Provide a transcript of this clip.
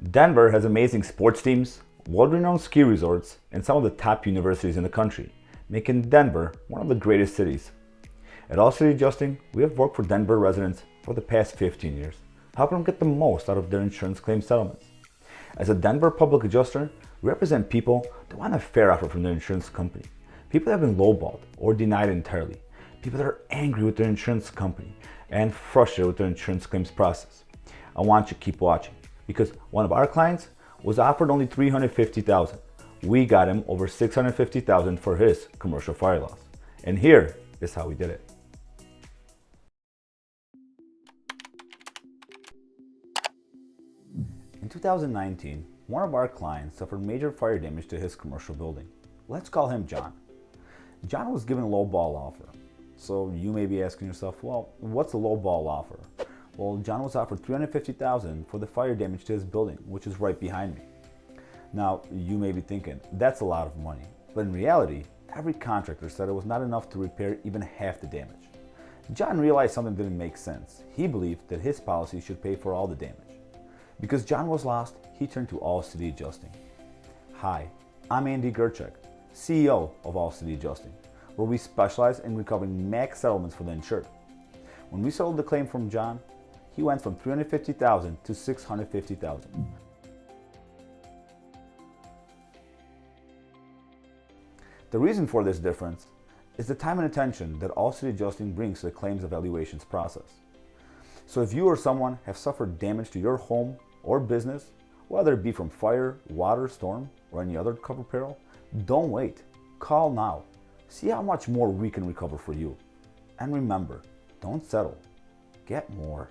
Denver has amazing sports teams, world-renowned ski resorts, and some of the top universities in the country, making Denver one of the greatest cities. At All City Adjusting, we have worked for Denver residents for the past 15 years, helping them get the most out of their insurance claim settlements. As a Denver public adjuster, we represent people that want a fair offer from their insurance company, people that have been lowballed or denied entirely, people that are angry with their insurance company and frustrated with their insurance claims process. I want you to keep watching because one of our clients was offered only $350,000. We got him over $650,000 for his commercial fire loss. And here is how we did it. In 2019, one of our clients suffered major fire damage to his commercial building. Let's call him John. John was given a low ball offer. So you may be asking yourself, well, what's a low ball offer? Well, John was offered $350,000 for the fire damage to his building, which is right behind me. Now, you may be thinking, that's a lot of money. But in reality, every contractor said it was not enough to repair even half the damage. John realized something didn't make sense. He believed that his policy should pay for all the damage. Because John was lost, he turned to All City Adjusting. Hi, I'm Andy Gerchek, CEO of All City Adjusting, where we specialize in recovering max settlements for the insured. When we settled the claim from John, he went from $350,000 to $650,000. The reason for this difference is the time and attention that All City Adjusting brings to the claims evaluations process. So if you or someone have suffered damage to your home or business, whether it be from fire, water, storm, or any other covered peril, don't wait. Call now. See how much more we can recover for you. And remember, don't settle. Get more.